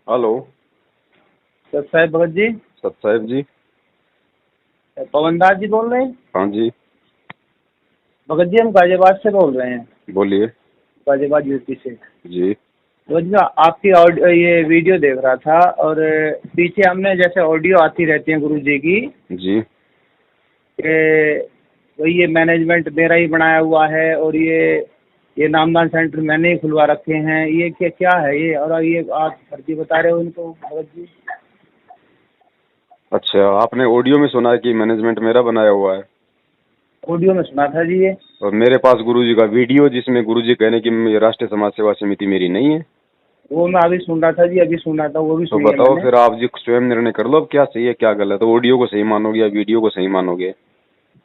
Hello. सत साहेब भगत जी। सत साहेब जी। पवन दास जी बोल रहे हैं? हाँ जी। भगत जी हम गाजियाबाद से बोल रहे हैं। बोलिए। गाजियाबाद यूपी से। जी। भगत जी आपकी ऑडियो ये वीडियो देख रहा था और पीछे हमने जैसे ऑडियो आती रहती है गुरु जी की जी। कि वही ये मैनेजमेंट मेरा ही बनाया हुआ है और ये नामदान सेंटर मैंने ही खुलवा रखे हैं, ये क्या क्या है ये? और ये आप फर्जी बता रहे हो इनको भगत जी। अच्छा, आपने ऑडियो में सुना है कि मैनेजमेंट मेरा बनाया हुआ है? ऑडियो में सुना था जी ये। और मेरे पास गुरुजी का वीडियो जिसमें गुरुजी कहने की राष्ट्रीय समाज सेवा समिति मेरी नहीं है। वो मैं अभी सुन रहा था जी, अभी सुन रहा था, वो भी तो सुनी है बताओ मैंने। फिर आप जी स्वयं निर्णय कर लो, अब क्या सही है क्या गलत है। ऑडियो को सही मानोगे या वीडियो को सही मानोगे?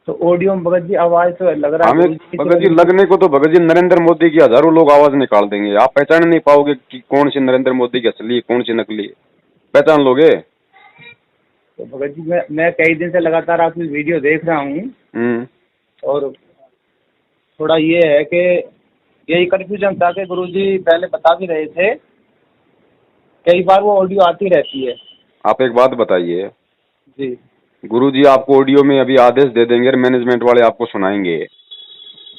तो ऑडियो में भगत जी आवाज तो लग रहा है हमें गुरु जी की भगत जी तो। लगने को तो भगत जी नरेंद्र मोदी की हजारों लोग आवाज निकाल देंगे, आप पहचान नहीं पाओगे कि कौन सी नरेंद्र मोदी की असली है कौन सी नकली है। पहचान लोगे? तो भगत जी मैं कई दिन से लगातार आपकी वीडियो देख रहा हूँ और थोड़ा ये है कि यही कन्फ्यूजन था कि गुरु जी पहले बता भी रहे थे, कई बार वो ऑडियो आती रहती है। आप एक बात बताइए, जी गुरुजी आपको ऑडियो में अभी आदेश दे देंगे और मैनेजमेंट वाले आपको सुनाएंगे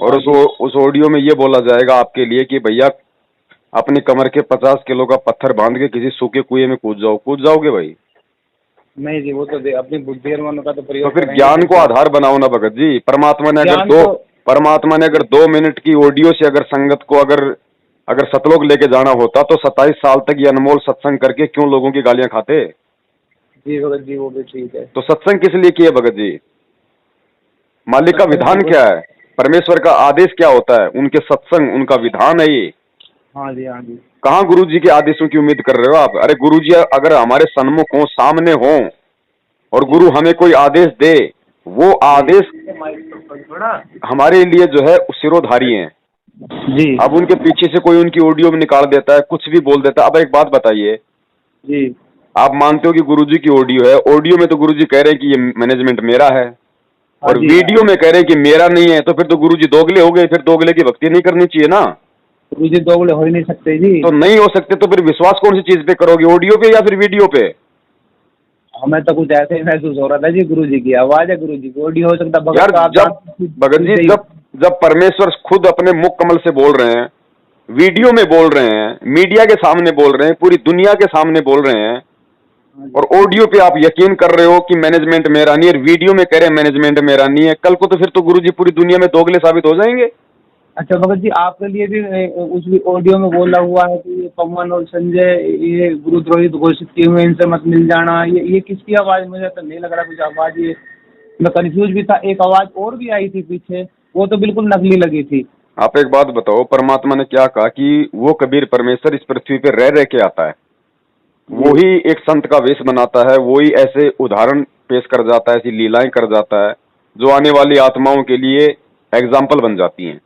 और हाँ जी उस ऑडियो में ये बोला जाएगा आपके लिए कि भैया अपनी कमर के 50 किलो का पत्थर बांध के किसी सूखे कुएं में कूद जाओ, कूद जाओगे भाई? नहीं जी, वो तो अपनी बुद्धि और मन का तो तो प्रयोग फिर करेंगे ज्ञान फिर को तो। आधार बनाओ ना भगत जी। ज्ञान तो परमात्मा ने अगर 2 मिनट की ऑडियो से अगर संगत को अगर अगर सतलोक लेके जाना होता तो 27 साल तक ये अनमोल सत्संग करके क्यों लोगों की गालियां खाते? जी भगत जी वो भी ठीक है। तो सत्संग किस लिए किए भगत जी? मालिक का सत्संग विधान तो क्या है? परमेश्वर का आदेश क्या होता है? उनके सत्संग उनका विधान है ये। हाँ जी हाँ जी। कहाँ गुरु जी के आदेशों की उम्मीद कर रहे हो आप? अरे गुरु जी अगर हमारे सन्मुख हो, सामने हो और जी गुरु हमें कोई आदेश दे, वो जी आदेश थोड़ा। हमारे लिए जो है सिरोधारी हैं। जी अब उनके पीछे से कोई उनकी ऑडियो में निकाल देता है, कुछ भी बोल देता है। अब एक बात बताइए, जी आप मानते हो कि गुरु जी की ऑडियो है, ऑडियो में तो गुरु जी कह रहे हैं कि ये मैनेजमेंट मेरा है हाँ और जी। वीडियो में कह रहे हैं कि मेरा नहीं है, तो फिर तो गुरु जी दोगले हो गए। फिर दोगले की भक्ति नहीं करनी चाहिए ना। गुरु जी दोगले हो ही नहीं सकते जी। तो नहीं हो सकते तो फिर विश्वास कौन सी चीज पे करोगे, ऑडियो पे या फिर वीडियो पे? हमें तो कुछ ऐसे ही महसूस हो रहा था जी, गुरु जी की आवाज है, गुरु जी की ऑडियो हो सकता यार भगत का जब भगत जी सही। जब परमेश्वर खुद अपने मुख कमल से बोल रहे हैं, वीडियो में बोल रहे हैं, मीडिया के सामने बोल रहे हैं, पूरी दुनिया के सामने बोल रहे हैं हाँ और जी। ऑडियो पे आप यकीन कर रहे हो कि मैनेजमेंट मेरा नहीं है, वीडियो में कह रहे हैं मैनेजमेंट मेरा नहीं है, कल को तो फिर तो गुरुजी पूरी दुनिया में दोगले साबित हो जाएंगे। अच्छा भगत जी आपके लिए भी उस ऑडियो में बोला हुआ है कि ये पवन और संजय ये गुरुद्रोही घोषित किए हुए, इनसे मत मिल जाना, ये किसकी आवाज? मुझे तो नहीं लग रहा कुछ आवाज ये। मैं कंफ्यूज भी था, एक आवाज और भी आई थी पीछे, वो तो बिल्कुल नकली लगी थी। आप एक बात बताओ, परमात्मा ने क्या कहा कि वो कबीर परमेश्वर इस पृथ्वी पे रह के आता है, जी वो ही एक संत का वेश बनाता है, वो ही ऐसे उदाहरण पेश कर जाता है, ऐसी लीलाएं कर जाता है जो आने वाली आत्माओं के लिए एग्जाम्पल बन जाती हैं।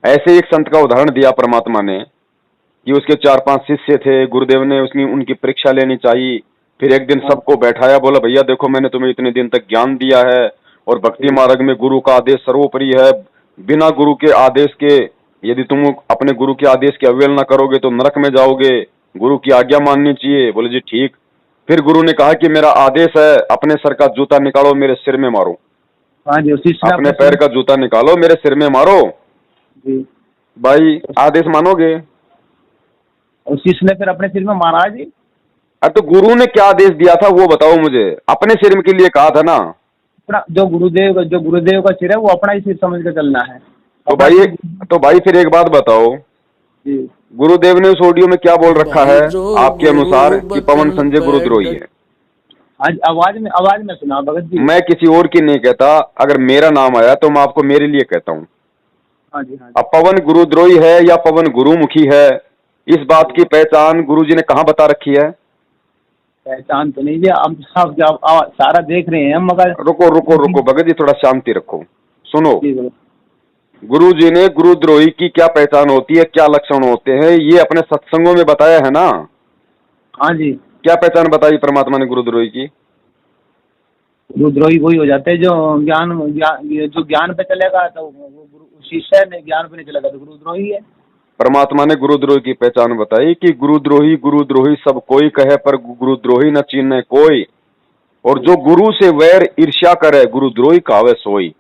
ऐसे एक संत का उदाहरण दिया परमात्मा ने कि उसके 4-5 शिष्य थे, गुरुदेव ने उसकी उनकी परीक्षा लेनी चाहिए। फिर एक दिन हाँ सबको बैठाया, बोला भैया देखो मैंने तुम्हें इतने दिन तक ज्ञान दिया है और भक्ति जी मार्ग में गुरु का आदेश सर्वोपरि है। बिना गुरु के आदेश के यदि तुम अपने गुरु के आदेश की अवहेलना करोगे तो नरक में जाओगे, गुरु की आज्ञा माननी चाहिए। बोले जी ठीक। फिर गुरु ने कहा कि मेरा आदेश है, अपने सर का जूता निकालो मेरे सिर में मारो, हाँ जी। उस शिष्य ने अपने अपने पैर का जूता निकालो मेरे सिर में मारो। जी भाई आदेश मानोगे? उस शिष्य ने फिर अपने सिर में मारा जी। अरे तो गुरु ने क्या आदेश दिया था वो बताओ मुझे। अपने सिर के लिए कहा था ना। अपना जो गुरुदेव का सिर है वो अपना ही सिर समझ के चलना है। तो अपना भाई सिर। तो भाई फिर एक बात बताओ, जी गुरुदेव ने उस ऑडियो में क्या बोल रखा है आपके गुरु अनुसार कि पवन बदन संजय पे गुरुद्रोही है? आज आवाज में सुना भगत जी। मैं किसी और की नहीं कहता, अगर मेरा नाम आया तो मैं आपको मेरे लिए कहता हूँ। हाँ जी हाँ अब जी। पवन गुरुद्रोही है या पवन गुरुमुखी है, इस बात की पहचान गुरुजी ने कहाँ बता रखी है? पहचान तो नहीं जी, हम सब सारा देख रहे हैं हम, मगर रुको रुको रुको भगत जी, थोड़ा शांति रखो, सुनो। जी भगत। गुरु जी ने गुरुद्रोही की क्या पहचान होती है, क्या लक्षण होते हैं, ये अपने सत्संगों में बताया है ना। हाँ जी। क्या पहचान बताई परमात्मा ने गुरुद्रोही की? गुरुद्रोही वही हो जाते हैं जो जो ज्ञान पे चलेगा तो वो गुरु शिष्य है, नहीं ज्ञान पे नहीं चलेगा तो गुरुद्रोही है। परमात्मा ने गुरुद्रोही की पहचान बताई कि गुरुद्रोही सब कोई कहे, पर गुरुद्रोही न चीन्हे कोई। और जो गुरु से वैर ईर्ष्या करे, गुरुद्रोही कावे सोई।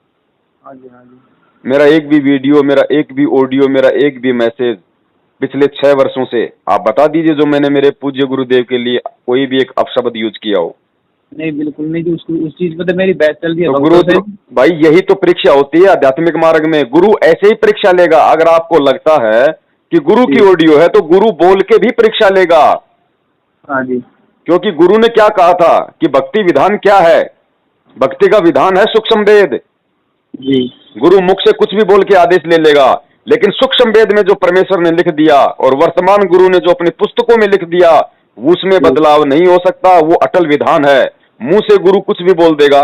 हाँ जी, हाँ जी। मेरा एक भी वीडियो, मेरा एक भी ऑडियो, मेरा एक भी मैसेज पिछले 6 वर्षों से आप बता दीजिए जो मैंने मेरे पूज्य गुरुदेव के लिए कोई भी एक अपशब्द यूज किया हो। नहीं, बिल्कुल नहीं जी, उस चीज पे तो मेरी बहस चल रही है तो भक्तों से। भाई यही तो परीक्षा होती है आध्यात्मिक मार्ग में। गुरु ऐसे ही परीक्षा लेगा। अगर आपको लगता है कि गुरु की ऑडियो है तो गुरु बोल के भी परीक्षा लेगा। हाँ जी। क्योंकि गुरु ने क्या कहा था कि भक्ति विधान क्या है? भक्ति का विधान है सूक्ष्म वेद। जी। गुरु मुख से कुछ भी बोल के आदेश ले लेगा, लेकिन सूक्ष्म वेद में जो परमेश्वर ने लिख दिया और वर्तमान गुरु ने जो अपनी पुस्तकों में लिख दिया, उसमें बदलाव नहीं हो सकता। वो अटल विधान है। मुंह से गुरु कुछ भी बोल देगा।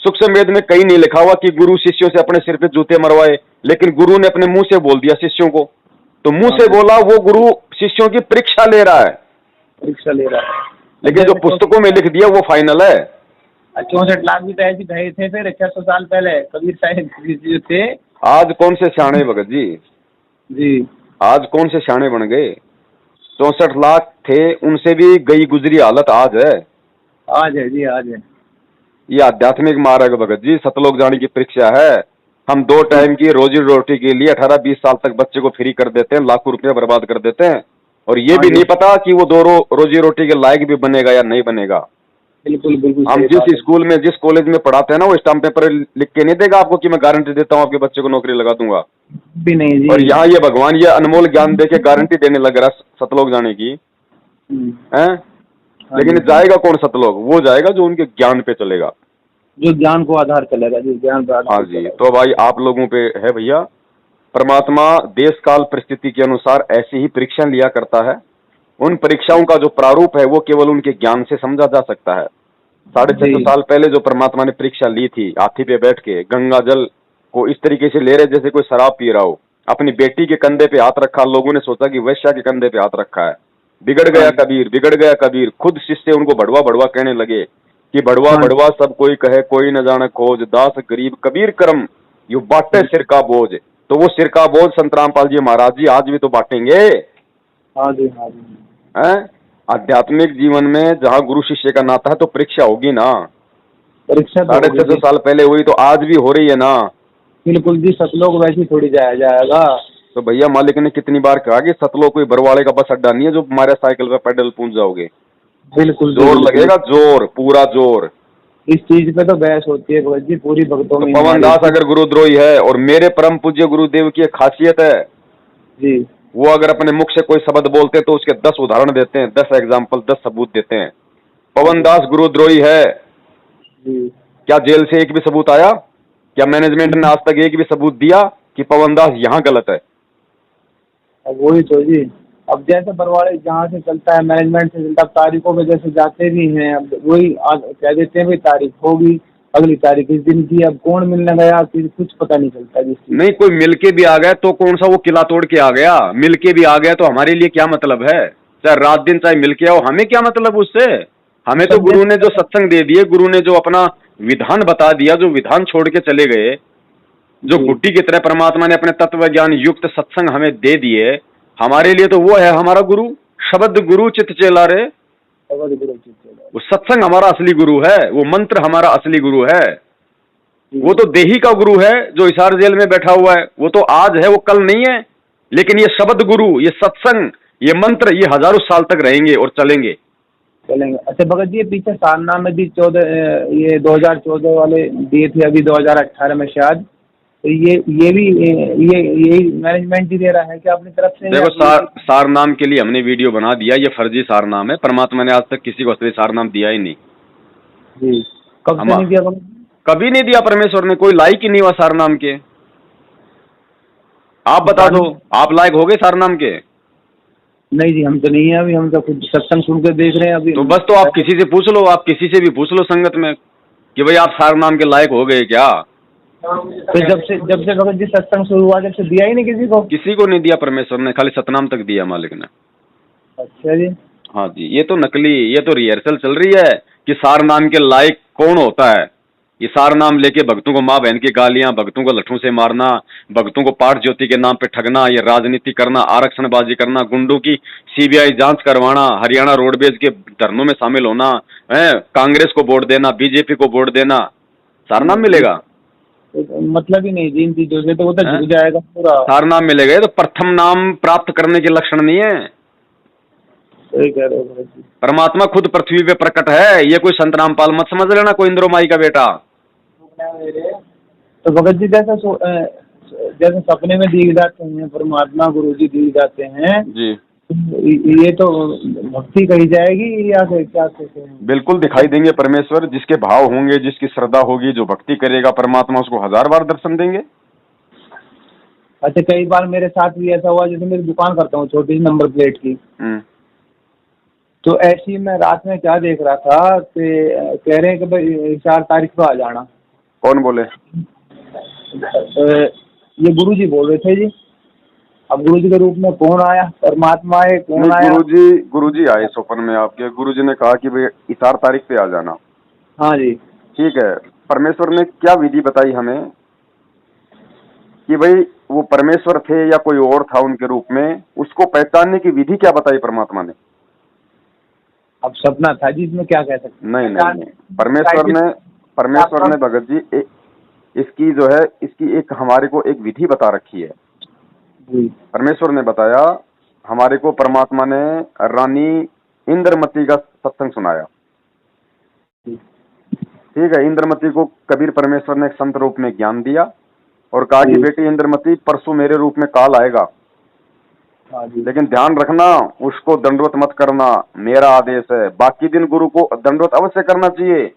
सूक्ष्म वेद में कहीं नहीं लिखा हुआ कि गुरु शिष्यों से अपने सिर पे जूते मरवाए, लेकिन गुरु ने अपने मुंह से बोल दिया शिष्यों को। तो मुंह से बोला, वो गुरु शिष्यों की परीक्षा ले रहा है। परीक्षा ले रहा है, लेकिन जो पुस्तकों में लिख दिया वो फाइनल है। 64 लाख भी तो ऐसे गए थे फिर 600 साल पहले कबीर साहिब जो थे। आज कौन से सियाणे भगत जी? जी। आज कौन से सियाणे बन गए? 64 लाख थे, उनसे भी गई गुजरी हालत आज है। आज है जी, आज है। ये आध्यात्मिक मार्ग भगत जी सतलोक जाने की परीक्षा है। हम 2 टाइम की रोजी रोटी के लिए 18-20 साल तक बच्चे को फ्री कर देते हैं, लाखों रुपया बर्बाद कर देते हैं, और ये भी नहीं पता कि वो 2 रोजी रोटी के लायक भी बनेगा या नहीं बनेगा। बिल्कुल बिल्कुल। हम जिस स्कूल में, जिस कॉलेज में पढ़ाते हैं ना, वो स्टाम्प पेपर लिख के नहीं देगा आपको कि मैं गारंटी देता हूँ आपके बच्चे को नौकरी लगा दूंगा। भी नहीं जी। और यहाँ ये भगवान ये अनमोल ज्ञान दे के गारंटी देने लग रहा सतलोक जाने की है। लेकिन जाएगा कौन सतलोक? वो जाएगा जो उनके ज्ञान पे चलेगा, जो ज्ञान को आधार चलेगा, जो ज्ञान पे आधार। हाँ जी। तो भाई आप लोगों पे है भैया, परमात्मा देश काल परिस्थिति के अनुसार ऐसी ही परीक्षा लिया करता है। उन परीक्षाओं का जो प्रारूप है वो केवल उनके ज्ञान से समझा जा सकता है। 650 साल पहले जो परमात्मा ने परीक्षा ली थी, हाथी पे बैठ के गंगा जल को इस तरीके से ले रहे जैसे कोई शराब पी रहा हो। अपनी बेटी के कंधे पे हाथ रखा, लोगों ने सोचा कि वैश्या के कंधे पे हाथ रखा है। बिगड़ गया कबीर, बिगड़ गया कबीर। खुद शिष्य उनको भड़वा भड़वा कहने लगे कि भड़वा भड़वा सब कोई कहे, कोई न जाने खोज, दास गरीब कबीर करम यू बांटे सिर का बोझ। तो वो सिर का बोझ संत रामपाल जी महाराज जी आज भी तो बांटेंगे। हाँ जी, हाँ जी। हैं? आध्यात्मिक जीवन में जहाँ गुरु शिष्य का नाता है तो परीक्षा होगी ना। परीक्षा 650 साल पहले हुई तो आज भी हो रही है ना। बिल्कुल जी, सतलोक वैसे थोड़ी जाया जाएगा। तो भैया मालिक ने कितनी बार कहा कि सतलोक कोई बरवाड़े का बस अड्डा नहीं है जो हमारे साइकिल पे पैडल पहुंच जाओगे। बिल्कुल जोर लगेगा, जोर, पूरा जोर। इस चीज पे तो बहस होती है भगत जी पूरी भक्तों में। पवन दास अगर गुरुद्रोही है, और मेरे परम पूज्य गुरुदेव की एक खासियत है जी, वो अगर अपने मुख से कोई शब्द बोलते हैं तो उसके 10 उदाहरण देते हैं, 10 एग्जाम्पल, 10 सबूत देते हैं। पवन दास गुरुद्रोही है जी। क्या? जेल से एक भी सबूत आया क्या? मैनेजमेंट ने आज तक एक भी सबूत दिया कि पवन दास यहाँ गलत है? अब वही तो जी, अब जैसे बरवाड़े जहाँ से चलता है मैनेजमेंट से चलता, तारीखों में जैसे जाते भी हैं, अब वही कह देते हैं भाई तारीख होगी, अगली तारीख इस दिन की। अब कौन मिलने गया फिर कुछ पता नहीं चलता जी। नहीं, कोई मिल के भी आ गया तो कौन सा वो किला तोड़ के आ गया? मिल के भी आ गया तो हमारे लिए क्या मतलब है? चाहे रात दिन चाहे मिल के आओ, हमें क्या मतलब उससे? हमें तो गुरु ने जो सत्संग दे दिए, गुरु ने जो अपना विधान बता दिया, जो विधान छोड़ के चले गए, जो गुड्डी की तरह परमात्मा ने अपने तत्व ज्ञान युक्त सत्संग हमें दे दिए, हमारे लिए तो वो है हमारा गुरु। शब्द गुरु चित चेला रे, वो सत्संग हमारा असली गुरु है, वो मंत्र हमारा असली गुरु है। वो तो देही का गुरु है जो हिसार जेल में बैठा हुआ है, वो तो आज है, वो कल नहीं है। लेकिन ये शब्द गुरु, ये सत्संग, ये मंत्र, ये हजारों साल तक रहेंगे और चलेंगे। अच्छा भगत जी, पीछे सारनामे में भी 2014 वाले दिए थे, अभी 2018 में शायद, तो ये भी यही मैनेजमेंट ही दे रहा है कि अपनी तरफ से? देखो, सार नाम के लिए हमने वीडियो बना दिया, ये फर्जी सार नाम है। परमात्मा ने आज तक किसी को असली सार नाम दिया ही नहीं जी। कब से नहीं दिया? कभी नहीं दिया परमेश्वर ने, कोई लायक ही नहीं हुआ सार नाम के। आप बता दो, आप लायक हो गए सार नाम के? नहीं जी, हम तो नहीं है अभी, हम तो खुद सत्संग सुन के देख रहे हैं अभी। तो बस, तो आप किसी से पूछ लो, आप किसी से भी पूछ लो संगत में कि भाई आप सार नाम के लायक हो गए क्या? तो जब से भगत जी सत्संग शुरू हुआ, जब से दिया ही नहीं किसी को? किसी को नहीं दिया परमेश्वर ने, खाली सतनाम तक दिया मालिक ने। अच्छा जी। हाँ जी, ये तो नकली, ये तो रिहर्सल चल रही है कि सार नाम के लायक कौन होता है। ये सारा नाम लेके भक्तों को माँ बहन की गालियां, भक्तों को लठों से मारना, भक्तों को पाठ ज्योति के नाम पे ठगना, ये राजनीति करना, आरक्षणबाजी करना, गुंडों की सीबीआई जांच करवाना, हरियाणा रोडवेज के धरनों में शामिल होना, है कांग्रेस को वोट देना, बीजेपी को वोट देना, सारा नाम मिलेगा। मतलब ही नहीं जी इन चीजों से, तो वो तो हैं? झुक जाएगा पूरा। सारा नाम मिलेगा। ये तो प्रथम नाम प्राप्त करने के लक्षण नहीं है। सही कह रहे हो भगत जी। परमात्मा खुद पृथ्वी पे प्रकट है, ये कोई संत रामपाल मत समझ लेना, कोई इंद्रो माई का बेटा। तो भगत जी जैसे सपने में दिख जाते हैं परमात्मा, गुरु जी दिख जाते हैं जी, ये तो भक्ति कही जाएगी या क्या कहते हैं? बिल्कुल दिखाई देंगे परमेश्वर। जिसके भाव होंगे, जिसकी श्रद्धा होगी, जो भक्ति करेगा, परमात्मा उसको 1000 बार दर्शन देंगे। अच्छा, कई बार मेरे साथ भी ऐसा हुआ, जैसे मेरी दुकान करता हूँ छोटी सी नंबर प्लेट की, तो ऐसी मैं रात में क्या देख रहा था कि कह रहे हैं कि भाई 4 तारीख को आ जाना। कौन बोले? ये गुरु जी बोल रहे थे जी। अब गुरु जी के रूप में कौन आया? परमात्मा आए, कौन आया? गुरु जी आए स्वप्न में आपके। गुरु जी ने कहा कि भाई 4 तारीख पे आ जाना। हाँ जी। ठीक है। परमेश्वर ने क्या विधि बताई हमें कि भाई वो परमेश्वर थे या कोई और था उनके रूप में, उसको पहचानने की विधि क्या बताई परमात्मा ने? अब सपना था जी, इसमें क्या कह सकते? नहीं। परमेश्वर ने भगत जी इसकी जो है, इसकी एक हमारे को एक विधि बता रखी है। परमेश्वर ने बताया हमारे को, परमात्मा ने रानी इंद्रमती का सत्संग सुनाया। ठीक है। इंद्रमती को कबीर परमेश्वर ने एक संत रूप में ज्ञान दिया और कहा कि बेटी इंद्रमती, परसों मेरे रूप में काल आएगा, लेकिन ध्यान रखना उसको दंडवत मत करना, मेरा आदेश है। बाकी दिन गुरु को दंडवत अवश्य करना चाहिए,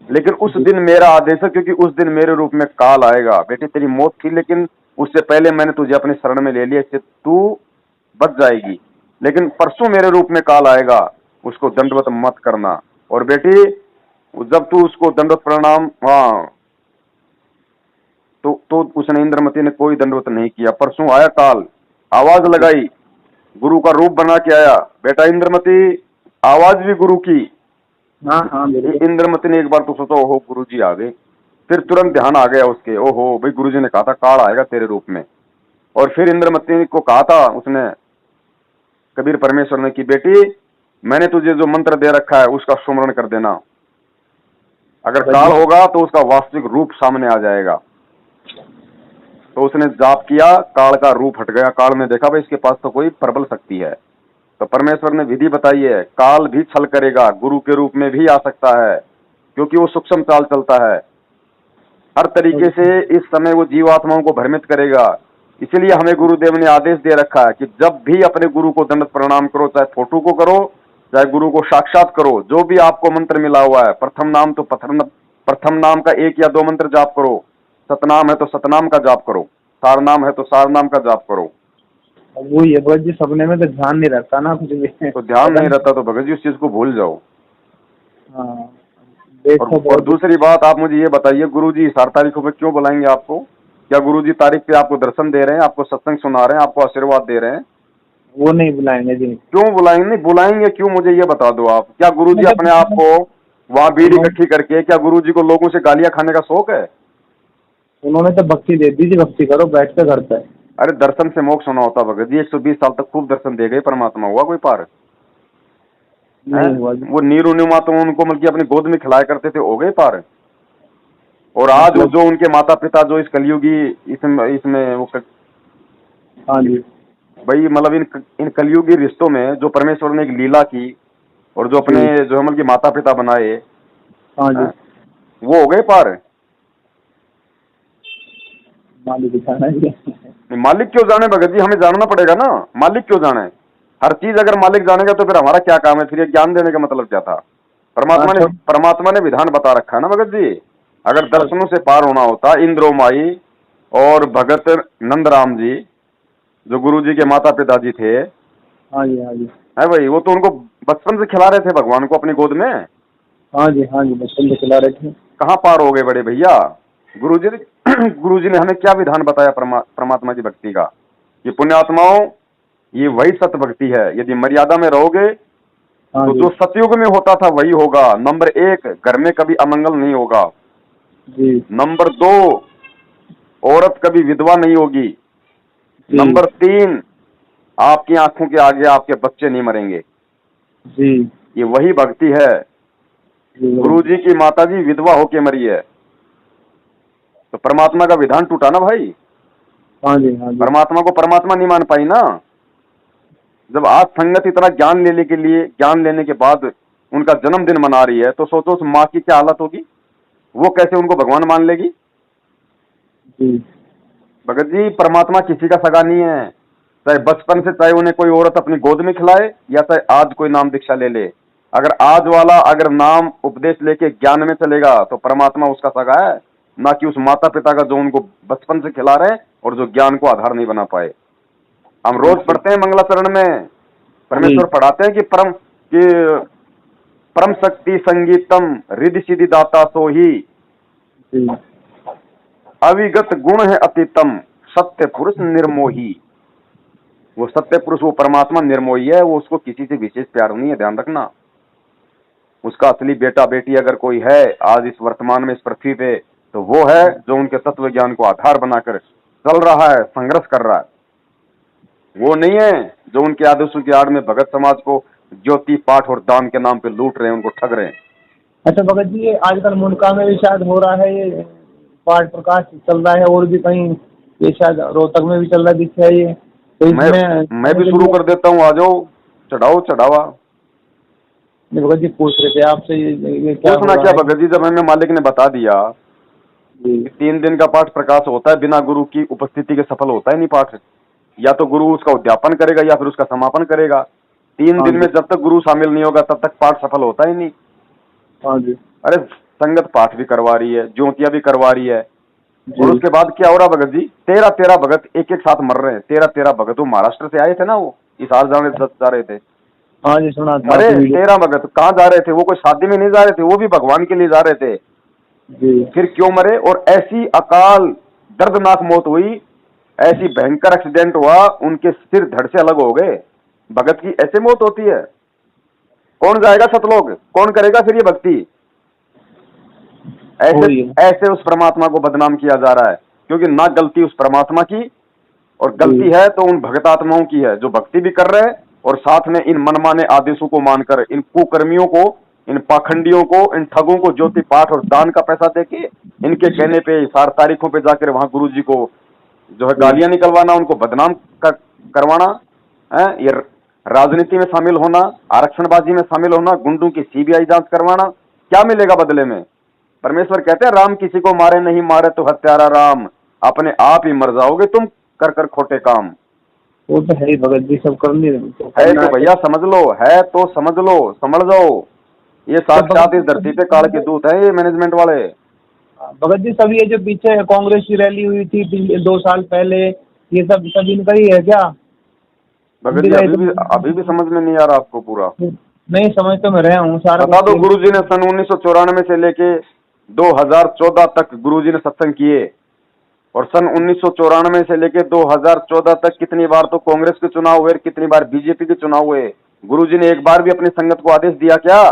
लेकिन उस दिन मेरा आदेश है, क्योंकि उस दिन मेरे रूप में काल आएगा। बेटी तेरी मौत थी, लेकिन उससे पहले मैंने तुझे अपने शरण में ले लिया, इससे तू बच जाएगी, लेकिन परसों मेरे रूप में काल आएगा, उसको दंडवत मत करना। और बेटी जब तू उसको दंडवत प्रणाम, हाँ, तो उसने, इंद्रमती ने कोई दंडवत नहीं किया। परसों आया काल, आवाज लगाई, गुरु का रूप बना के आया। बेटा इंद्रमती, आवाज भी गुरु की। हाँ। इंद्रमती ने एक बार तो सोचा, ओहो गुरु जी आ गए। फिर तुरंत ध्यान आ गया उसके, ओहो भाई गुरु जी ने कहा था काल आएगा तेरे रूप में। और फिर इंद्रमती को कहा था उसने, कबीर परमेश्वर ने, कि बेटी मैंने तुझे जो मंत्र दे रखा है उसका सुमरण कर देना, अगर काल होगा तो उसका वास्तविक रूप सामने आ जाएगा। तो उसने जाप किया, काल का रूप हट गया। काल ने देखा भाई इसके पास तो कोई प्रबल शक्ति है। तो परमेश्वर ने विधि बताई है, काल भी छल करेगा, गुरु के रूप में भी आ सकता है, क्योंकि वो सूक्ष्म चाल चलता है। हर तरीके से इस समय वो जीवात्माओं को भ्रमित करेगा। इसीलिए हमें गुरुदेव ने आदेश दे रखा है कि जब भी अपने गुरु को दंडवत प्रणाम करो, चाहे फोटो को करो, चाहे गुरु को साक्षात करो, जो भी आपको मंत्र मिला हुआ है, प्रथम नाम का 1 या 2 मंत्र जाप करो, सतनाम है तो सतनाम का जाप करो, सार नाम है तो सार नाम का जाप करो। वो ये भगत जी सपने में तो ध्यान नहीं रहता ना कुछ भी। तो ध्यान नहीं रहता तो भगत जी उस चीज को भूल जाओ। हाँ। और दूसरी बात, आप मुझे ये बताइए, गुरुजी 4 तारीखों पे क्यों बुलाएंगे आपको? क्या गुरुजी तारीख पे आपको दर्शन दे रहे हैं, आपको सत्संग सुना रहे हैं, आपको आशीर्वाद दे रहे हैं? वो नहीं बुलाएंगे जी। क्यों बुलाएंगे? नहीं बुलाएंगे क्यों, मुझे ये बता दो आप। क्या गुरुजी अपने आप को वहाँ भीड़ इकट्ठी करके, क्या गुरुजी को लोगों से गालियां खाने का शौक है? उन्होंने तो भक्ति दे दी जी, भक्ति करो बैठ कर घर पे। अरे दर्शन से मोक्ष होना होता भगत जी। 120 साल तक खूब दर्शन दे गए, परमात्मा हुआ कोई पार? नहीं हुआ। वो नीरू नीमा तो उनको मतलब अपनी गोद में खिलाया करते थे, हो गए पार। और आज जो उनके माता पिता जो इस कलयुगी इसमें वो हाँ जी भाई, मतलब इन कलयुगी रिश्तों में जो परमेश्वर ने एक लीला की और जो अपने जो मतलब माता पिता बनाए, हाँ जी, वो हो गए पार। मालिक क्यों जाने भगत जी, हमें जानना पड़ेगा ना, मालिक क्यों जाने। हर चीज अगर मालिक जानेगा तो फिर हमारा क्या काम है? फिर ये ज्ञान देने का मतलब क्या था? परमात्मा ने विधान बता रखा है ना भगत जी। अगर दर्शनों से पार होना होता, इंद्रोमाई और भगत नंदराम जी जो गुरु जी के माता पिताजी थे, हाँ जी है भाई, वो तो उनको बचपन से खिला रहे थे भगवान को अपनी गोद में। हाँ जी बचपन से खिला रहे थे। कहाँ पार हो गए बड़े भैया? गुरुजी ने हमें क्या विधान बताया परमात्मा की भक्ति का? ये पुण्यात्माओं, ये वही सत्य भक्ति है। यदि मर्यादा में रहोगे तो जो सतयुग में होता था वही होगा। नंबर 1, घर में कभी अमंगल नहीं होगा। जी नंबर 2, औरत कभी विधवा नहीं होगी। जी नंबर 3, आपकी आंखों के आगे आपके बच्चे नहीं मरेंगे। जी ये वही भक्ति है। जी गुरु जी की माता जी विधवा होके मरी है, तो परमात्मा का विधान टूटा ना भाई। हाँ जी हाँ जी परमात्मा को परमात्मा नहीं मान पाई ना। जब आज संगत इतना ज्ञान लेने के बाद उनका जन्मदिन मना रही है, तो सोचो उस माँ की क्या हालत होगी। वो कैसे उनको भगवान मान लेगी। जी भगत जी, परमात्मा किसी का सगा नहीं है। चाहे बचपन से, चाहे उन्हें कोई औरत अपनी गोद में खिलाए, या चाहे आज कोई नाम दीक्षा ले ले, अगर आज वाला अगर नाम उपदेश लेके ज्ञान में चलेगा तो परमात्मा उसका सगा है, ना कि उस माता पिता का जो उनको बचपन से खिला रहे हैं और जो ज्ञान को आधार नहीं बना पाए। हम रोज पढ़ते हैं मंगलाचरण में, परमेश्वर पढ़ाते हैं कि परम शक्ति संगीतम रिद्धि सिद्धि दाता सोही, जी अविगत गुण है अतीतम, सत्य पुरुष निर्मोही। वो सत्य पुरुष, वो परमात्मा निर्मोही है। वो उसको किसी से विशेष प्यार नहीं है, ध्यान रखना। उसका असली बेटा बेटी अगर कोई है आज इस वर्तमान में इस पृथ्वी पे, तो वो है जो उनके तत्व ज्ञान को आधार बनाकर चल रहा है, संघर्ष कर रहा है। वो नहीं है जो उनके आदेशों की आड़ में भगत समाज को ज्योति पाठ और दान के नाम पे लूट रहे हैं, उनको ठग रहे हैं। अच्छा भगत जी, ये आजकल मुनका में भी शायद हो रहा है, ये पाठ प्रकाश चल रहा है, और भी कहीं ये शायद रोहतक में भी चल रहा दिख रहा है ये, तो मैं भी शुरू कर देता हूँ, आ जाओ, चढ़ाओ चढ़ावा। भगत जी पूछ रहे थे आपसे ये क्या पूछना क्या भगत जी, जब हमें मालिक ने बता दिया कि 3 दिन का पाठ प्रकाश होता है, बिना गुरु की उपस्थिति के सफल होता ही नहीं पाठ। या तो गुरु उसका उद्यापन करेगा या फिर उसका समापन करेगा। 3 दिन में जब तक गुरु शामिल नहीं होगा तब तक पाठ सफल होता ही नहीं। हाँ जी। अरे संगत पाठ भी करवा रही है, ज्योतियां भी करवा रही है, और उसके बाद क्या हो रहा भगत जी, 13 भगत एक एक साथ मर रहे हैं। 13 भगत वो महाराष्ट्र से आए थे ना, वो इस हाल जा रहे थे। हाँ जी सुना था। अरे 13 भगत कहाँ जा रहे थे, वो कोई शादी में नहीं जा रहे थे, वो भी भगवान के लिए जा रहे थे। जी फिर क्यों मरे, और ऐसी अकाल दर्दनाक मौत हुई, ऐसी भयंकर एक्सीडेंट हुआ, उनके सिर धड़ से अलग हो गए। भगत की ऐसे मौत होती है। कौन जाएगा सतलोक, कौन करेगा फिर ये भक्ति। ऐसे उस परमात्मा को बदनाम किया जा रहा है, क्योंकि ना गलती उस परमात्मा की, और गलती है तो उन भगतात्माओं की है जो भक्ति भी कर रहे हैं और साथ में इन मनमाने आदेशों को मानकर, इन कुकर्मियों को, इन पाखंडियों को, इन ठगों को ज्योति पाठ और दान का पैसा देके इनके कहने पे 4 तारीखों पे जाकर वहां गुरु जी को जो है गालियां निकलवाना, उनको बदनाम करवाना है, ये राजनीति में शामिल होना, आरक्षणबाजी में शामिल होना, गुंडों की सीबीआई जांच करवाना, क्या मिलेगा बदले में। परमेश्वर कहते हैं राम किसी को मारे नहीं, मारे तो हत्यारा राम, अपने आप ही मर जाओगे तुम कर कर खोटे काम। वो तो है ही भगत जी, सब करनी है तो भैया समझ लो, है तो समझ लो, समझ जाओ। ये साक्षात इस धरती पे काल के दूत है ये मैनेजमेंट वाले। भगत जी सब ये जो पीछे कांग्रेस की रैली हुई थी 2 साल पहले, ये सब इनका ही है क्या भगत जी? अभी भी समझ में नहीं आ रहा आपको पूरा? नहीं समझ तो मैं रहा हूँ सारा। बता दो, गुरुजी ने सन 1994 से लेके 2014 तक गुरुजी ने सत्संग किए, और सन 1994 से लेके 2014 तक कितनी बार तो कांग्रेस के चुनाव हुए, कितनी बार बीजेपी के चुनाव हुए। गुरुजी ने एक बार भी अपनी संगत को आदेश दिया क्या?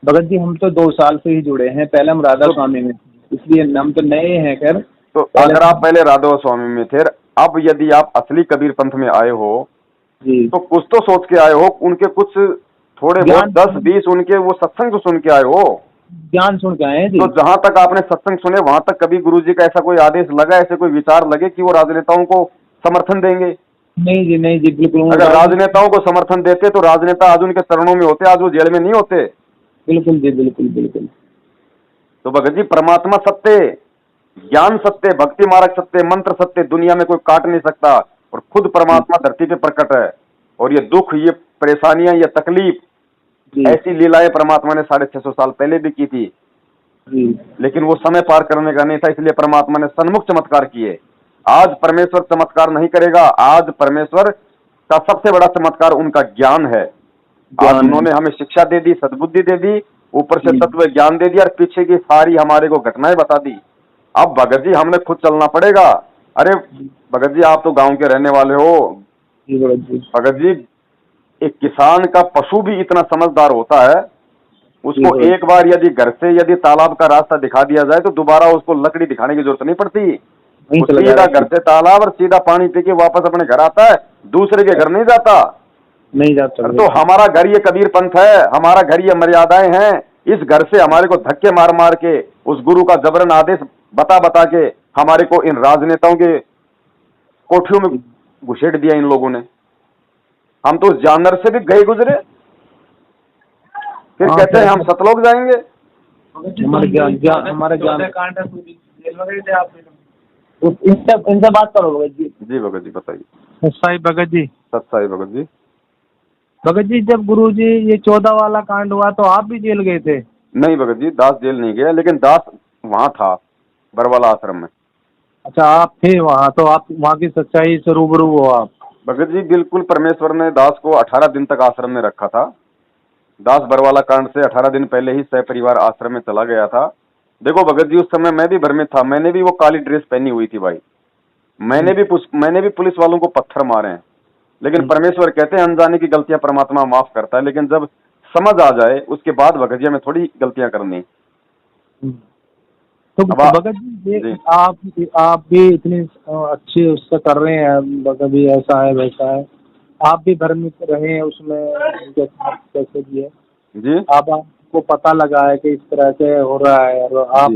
भगत जी हम तो 2 साल से ही जुड़े हैं, पहले हम राधा स्वामी में, इसलिए हम तो नए हैं। खैर तो अगर आप पहले राधा स्वामी में थे, अब यदि आप असली कबीर पंथ में आए हो जी, तो कुछ तो सोच के आए हो, उनके कुछ थोड़े बहुत 10-20 उनके वो सत्संग तो सुन के आए हो, ज्ञान सुन के आए हैं जी। तो जहां तक आपने सत्संग सुने वहां तक कभी गुरुजी का ऐसा कोई आदेश लगा, ऐसे कोई विचार लगे कि वो राजनेताओं को समर्थन देंगे? नहीं जी बिल्कुल। अगर राजनेताओं को समर्थन देते तो राजनेता आज उनके चरणों में होते, आज वो जेल में नहीं होते। बिल्कुल जी, बिल्कुल बिल्कुल। तो भगत जी परमात्मा सत्य, ज्ञान सत्य, भक्ति मार्ग सत्य, मंत्र सत्य, दुनिया में कोई काट नहीं सकता, और खुद परमात्मा धरती पे प्रकट है। और ये दुख, ये परेशानियां, ये तकलीफ, ऐसी लीलाएं परमात्मा ने 650 साल पहले भी की थी, लेकिन वो समय पार करने का नहीं था, इसलिए परमात्मा ने सन्मुख चमत्कार किए। आज परमेश्वर चमत्कार नहीं करेगा, आज परमेश्वर का सबसे बड़ा चमत्कार उनका ज्ञान है। आज उन्होंने हमें शिक्षा दे दी, सद्बुद्धि दे दी, ऊपर से तत्व ज्ञान दे दिया, और पीछे की सारी हमारे को घटनाएं बता दी। अब भगत जी हमने खुद चलना पड़ेगा। अरे भगत जी आप तो गांव के रहने वाले हो। भगत जी एक किसान का पशु भी इतना समझदार होता है, उसको एक बार यदि घर से यदि तालाब का रास्ता दिखा दिया जाए तो दोबारा उसको लकड़ी दिखाने की जरूरत नहीं पड़ती। वो सीधा घर से तालाब और सीधा पानी पी के वापस अपने घर आता है, दूसरे के घर नहीं जाता। नहीं जाता। तो हमारा घर ये कबीर पंथ है, हमारा घर ये मर्यादाएं हैं। इस घर से हमारे को धक्के मार मार के, उस गुरु का जबरन आदेश बता बता के हमारे को इन राजनेताओं के कोठियों में घुसेड़ दिया इन लोगों ने। हम तो उस जानवर से भी गए गुजरे, फिर कहते हैं हम सतलोक जाएंगे। हमारे ज्ञान कांड है, जेल में गए थे आप। इनसे बात करो भगत जी। जी भगत जी बताइए। सत्साई भगत जी। सत्साई भगत जी। भगत जी जब गुरु जी ये 14 वाला कांड हुआ तो आप भी जेल गए थे? नहीं भगत जी, दास जेल नहीं गया, लेकिन दास वहाँ था बरवाला आश्रम में। अच्छा, आप थे वहाँ, तो आप वहाँ की सच्चाई से रूबरू हो आप? भगत जी बिल्कुल, परमेश्वर ने दास को 18 दिन तक आश्रम में रखा था। दास बरवाला कांड से 18 दिन पहले ही सपरिवार आश्रम में चला गया था। देखो भगत जी, उस समय मैं भी भ्रमित था, मैंने भी वो काली ड्रेस पहनी हुई थी भाई, मैंने भी पुलिस वालों को पत्थर मारे हैं, लेकिन परमेश्वर कहते हैं अनजाने की गलतियां परमात्मा माफ करता है, लेकिन जब समझ आ जाए उसके बाद भगत जी हमें थोड़ी गलतियां करनी। तो भगत जी आप भी इतनी अच्छी उससे कर रहे हैं, भगत जी ऐसा है वैसा है, आप भी भ्रमित रहे हैं उसमें कैसे भी है जी। आपको पता लगा है कि इस तरह से हो रहा है, और आप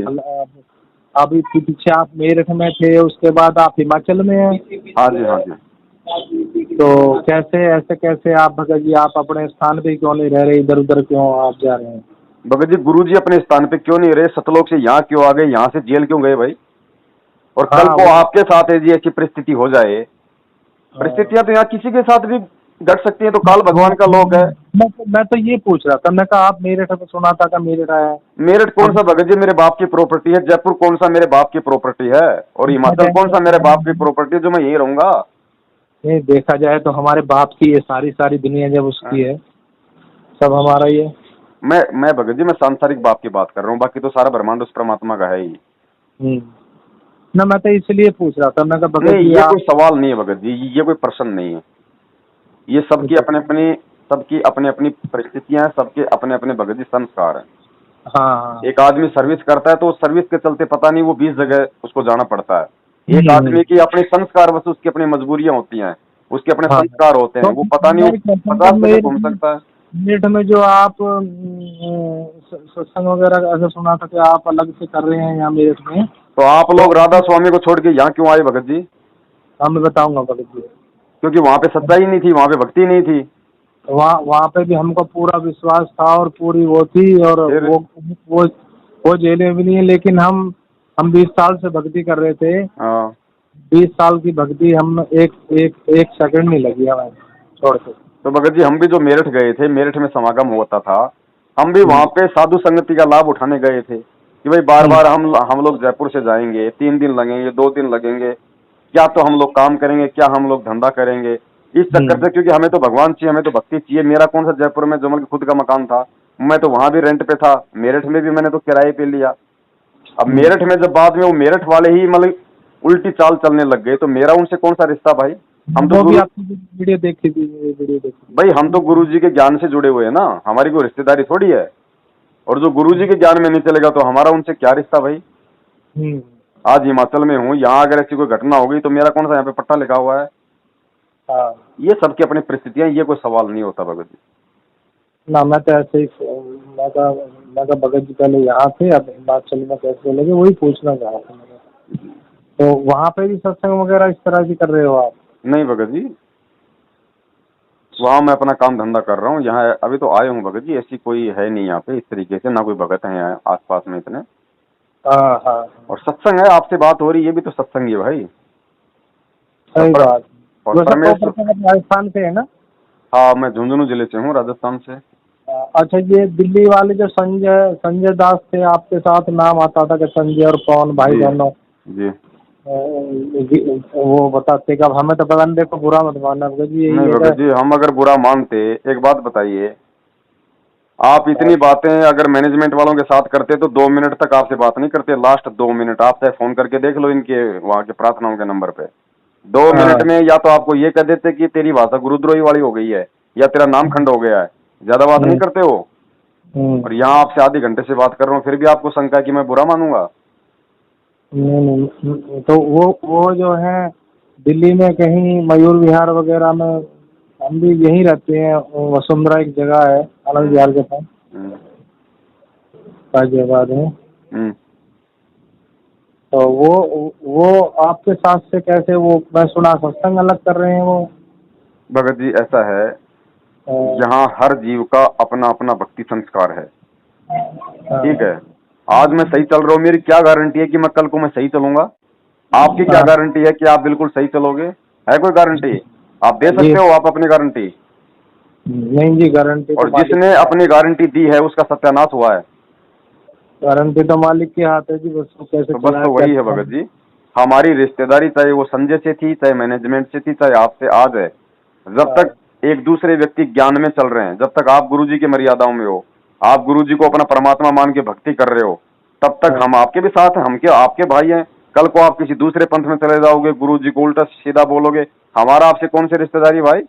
अभी पीछे आप मेरठ में थे, उसके बाद आप हिमाचल में हैं। हाँ जी, हाँ जी। तो कैसे ऐसे कैसे आप भगत जी आप अपने स्थान पे क्यों नहीं रह रहे, इधर उधर क्यों आप जा रहे हैं? भगत जी गुरु जी अपने स्थान पे क्यों नहीं रहे, सतलोक से यहाँ क्यों आ गए, यहाँ से जेल क्यों गए भाई? और कल को आपके साथ यदि ऐसी परिस्थिति हो जाए, परिस्थितियां तो यहाँ किसी के साथ भी घट सकती है, तो काल भगवान का लोक है। मैं तो ये पूछ रहा था, मैं कहा आप मेरठ में सुना था, मेरठ आया? मेरठ कौन सा भगत जी मेरे बाप की प्रॉपर्टी है, जयपुर कौन सा मेरे बाप की प्रॉपर्टी है, और हिमाचल कौन सा मेरे बाप की प्रॉपर्टी है जो मैं यही रहूंगा? नहीं, देखा जाए तो हमारे बाप की ये सारी दुनिया जब उसकी है, सब हमारा ही है। मैं भगत जी मैं सांसारिक बाप की बात कर रहा हूँ, बाकी तो सारा ब्रह्मांड उस परमात्मा का है ही। ना मैं तो इसलिए पूछ रहा था, मैं कहा भगत जी ये कोई सवाल नहीं है भगत जी, ये कोई प्रश्न नहीं है, ये सबकी अपनी अपनी परिस्थितियां हैं, सबके अपने अपने भगत जी संस्कार हैं। हाँ। एक आदमी सर्विस करता है तो सर्विस के चलते पता नहीं वो 20 जगह उसको जाना पड़ता है। एक आदमी की अपने संस्कार वश उसकी अपनी मजबूरियां होती हैं, उसके अपने संस्कार होते हैं, वो पता नहीं वो 50 जगह घूम सकता है। मेरठ में जो आप सत्संग वगैरह ऐसा सुना था कि आप अलग से कर रहे हैं यहाँ मेरठ में, तो आप लोग राधा स्वामी को छोड़ के यहाँ क्यों आए भगत जी? हाँ मैं बताऊंगा भगत जी। क्योंकि वहाँ पे सच्चाई नहीं थी, वहाँ पे भक्ति नहीं थी। वहाँ पे भी हमको पूरा विश्वास था और पूरी वो थी, और वो जेल में भी नहीं है, लेकिन हम 20 साल से भक्ति कर रहे थे। 20 साल की भक्ति हम एक सेकंड नहीं लगी हमें छोड़ के। तो भगत जी हम भी जो मेरठ गए थे, मेरठ में समागम होता था, हम भी वहाँ पे साधु संगति का लाभ उठाने गए थे कि भाई बार बार हम लोग जयपुर से जाएंगे, 3 दिन लगेंगे, 2 दिन लगेंगे, क्या तो हम लोग काम करेंगे, क्या हम लोग धंधा करेंगे, इस चक्कर से, क्योंकि हमें तो भगवान चाहिए, हमें तो भक्ति चाहिए। मेरा कौन सा जयपुर में जमल खुद का मकान था, मैं तो वहां भी रेंट पे था, मेरठ में भी मैंने तो किराए पे लिया। अब मेरठ में जब बाद में वो मेरठ वाले ही मतलब उल्टी चाल चलने लग गए, तो मेरा उनसे कौन सा रिश्ता भाई? हम तो वीडियो देखी थी भाई, हम तो गुरु जी के ज्ञान से जुड़े हुए हैं ना, हमारी कोई रिश्तेदारी थोड़ी है। और जो गुरु जी के ज्ञान में नहीं चलेगा तो हमारा उनसे क्या रिश्ता भाई? आज हिमाचल में हूँ, यहाँ अगर ऐसी कोई घटना हो गई तो मेरा कौन सा यहाँ पे पट्टा लिखा हुआ है? ये सबकी अपनी परिस्थितियां, ये कोई सवाल नहीं होता भगत जी। ना मैं तो ऐसे ही मैं का भगत जी पहले यहाँ थे, अब हिमाचल में कैसे लगे वही पूछना चाह रहा था। तो वहाँ पे भी सत्संग वगैरह इस तरह की कर रहे हो आप? नहीं भगत जी, वहाँ मैं अपना काम धंधा कर रहा हूँ, यहाँ अभी तो आए हूँ भगत जी, ऐसी कोई है नहीं यहाँ पे इस तरीके से, ना कोई भगत है यहाँ आस पास में इतने। हाँ। और सत्संग है, आपसे बात हो रही है, ये भी तो सत्संग ही है भाई। सही बात। और राजस्थान से है ना? हाँ, मैं झुंझुनू जिले से हूँ, राजस्थान से। अच्छा, ये दिल्ली वाले जो संजय दास थे, आपके साथ नाम आता था कि संजय और पवन भाई दोनों जी, वो बताते कि अब हमें तो पता नहीं, देखो बुरा मत मानना जी। नहीं भगत जी, हम अगर बुरा मानते, एक बात बताइए, आप इतनी बातें अगर मैनेजमेंट वालों के साथ करते तो 2 मिनट तक आपसे बात नहीं करते, लास्ट 2 मिनट। आप चाहे फोन करके देख लो इनके वहाँ के प्रार्थनाओं के नंबर पे, 2 मिनट में या तो आपको ये कह देते कि तेरी भाषा गुरुद्रोही वाली हो गई है या तेरा नाम खंड हो गया है, ज्यादा बात नहीं करते हो। और यहाँ आपसे आधे घंटे से बात कर रहा हूँ, फिर भी आपको शंका है कि मैं बुरा मानूंगा? नहीं, तो वो जो है दिल्ली में कहीं मयूर विहार वगैरह में, हम भी यहीं रहते हैं, वसुंधरा एक जगह है आनंद विहार के पास, हम्म, गाजियाबाद में। हम्म। तो वो आपके साथ से कैसे, वो मैं सुना सत्संग अलग कर रहे हैं वो? भगत जी ऐसा है, यहाँ हर जीव का अपना अपना भक्ति संस्कार है, ठीक है। आज मैं सही चल रहा हूँ, मेरी क्या गारंटी है कि मैं कल को मैं सही चलूंगा? आपकी क्या गारंटी है कि आप बिल्कुल सही चलोगे? है कोई गारंटी? आप दे सकते हो आप अपनी गारंटी? नहीं जी, गारंटी तो और जिसने अपनी गारंटी दी है उसका सत्यानाश हुआ है। गारंटी तो मालिक के हाथ है जी, बस वो कैसे तो बस तो वही है भगत जी, हमारी रिश्तेदारी चाहे वो संजय से थी, चाहे मैनेजमेंट से थी, चाहे आपसे आज है, जब तक एक दूसरे व्यक्ति ज्ञान में चल रहे हैं, जब तक आप गुरुजी की मर्यादाओं में हो, आप गुरुजी को अपना परमात्मा मान के भक्ति कर रहे हो, तब तक हम आपके भी साथ हैं, हम क्या आपके भाई हैं। कल को आप किसी दूसरे पंथ में चले जाओगे, गुरुजी को उल्टा सीधा बोलोगे, हमारा आपसे कौन सी रिश्तेदारी भाई?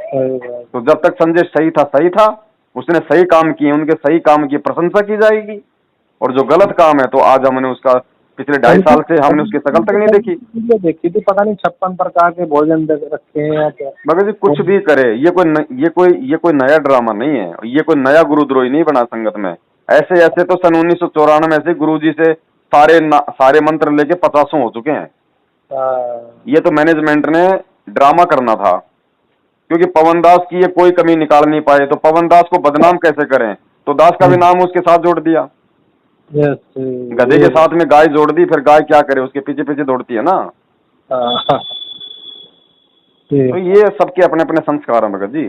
तो जब तक संजय सही था, उसने सही काम किए, उनके सही काम की प्रशंसा की जाएगी। और जो गलत काम है तो आज हमने उसका पिछले 2.5 साल से हमने उसकी शकल तक नहीं देखी। देखी थी, पता नहीं 56 प्रकार के भोजन रखे हैं या क्या। मगर जी कुछ भी करे, ये कोई नया ड्रामा नहीं है, ये कोई नया गुरुद्रोही नहीं बना संगत में। ऐसे ऐसे तो सन 1994 से गुरुजी से सारे मंत्र लेके 50 हो चुके हैं। ये तो मैनेजमेंट ने ड्रामा करना था, क्योंकि पवन दास की ये कोई कमी निकाल नहीं पाए, तो पवन दास को बदनाम कैसे करें, तो दास का भी नाम उसके साथ जोड़ दिया। गधे के साथ में गाय जोड़ दी, फिर गाय क्या करे, उसके पीछे पीछे दौड़ती है ना। तो ये सबके अपने अपने संस्कार हैं भगत जी,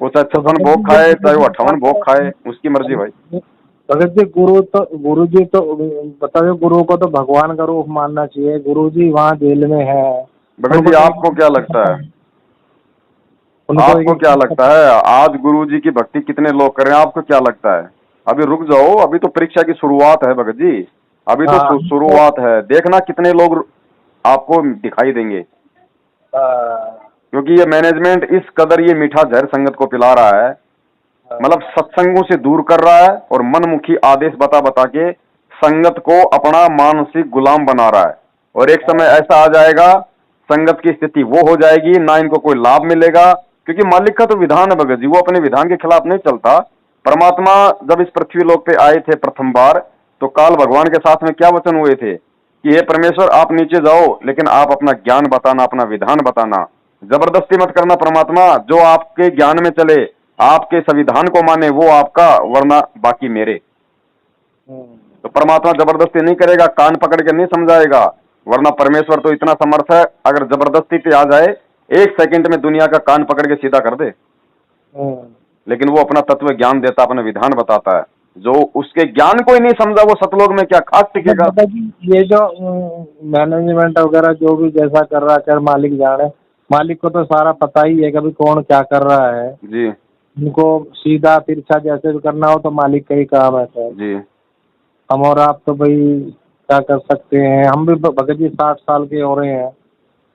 वो चाहे 56 भोग खाए, चाहे वो 58 भोग खाए, उसकी मर्जी भाई। भगत जी गुरु जी तो बताओ, गुरु को तो भगवान का रूप मानना चाहिए। गुरु जी वहाँ जेल में है। भगत जी आपको क्या लगता है, आपको क्या लगता है आज गुरुजी की भक्ति कितने लोग कर रहे हैं? आपको क्या लगता है? अभी रुक जाओ, अभी तो परीक्षा की शुरुआत है भगत जी, अभी तो शुरुआत है, देखना कितने लोग आपको दिखाई देंगे। क्योंकि ये मैनेजमेंट इस कदर ये मीठा जहर संगत को पिला रहा है, मतलब सत्संगों से दूर कर रहा है और मनमुखी आदेश बता बता के संगत को अपना मानसिक गुलाम बना रहा है। और एक समय ऐसा आ जाएगा, संगत की स्थिति वो हो जाएगी, ना इनको कोई लाभ मिलेगा, क्योंकि मालिक का तो विधान है भगत जी, वो अपने विधान के खिलाफ नहीं चलता। परमात्मा जब इस पृथ्वी लोक पे आए थे प्रथम बार, तो काल भगवान के साथ में क्या वचन हुए थे कि हे परमेश्वर आप नीचे जाओ, लेकिन आप अपना ज्ञान बताना, अपना विधान बताना, जबरदस्ती मत करना परमात्मा, जो आपके ज्ञान में चले, आपके संविधान को माने, वो आपका, वरना बाकी मेरे। तो परमात्मा जबरदस्ती नहीं करेगा, कान पकड़ के नहीं समझाएगा, वरना परमेश्वर तो इतना समर्थ है, अगर जबरदस्ती पे आ जाए 1 सेकंड में दुनिया का कान पकड़ के सीधा कर दे। लेकिन वो अपना तत्व ज्ञान देता, अपना विधान बताता है। जो उसके ज्ञान को ही नहीं समझा, वो सतलोक में क्या खास टिकेगा? ये जो मैनेजमेंट वगैरह जो भी जैसा कर रहा है, मालिक जाने, मालिक को तो सारा पता ही है कभी कौन क्या कर रहा है जी। उनको सीधा तिरछा जैसे भी करना हो तो मालिक का ही काम है सर जी। हम और आप तो भाई क्या कर सकते हैं। हम भी भगत जी 60 साल के हो रहे हैं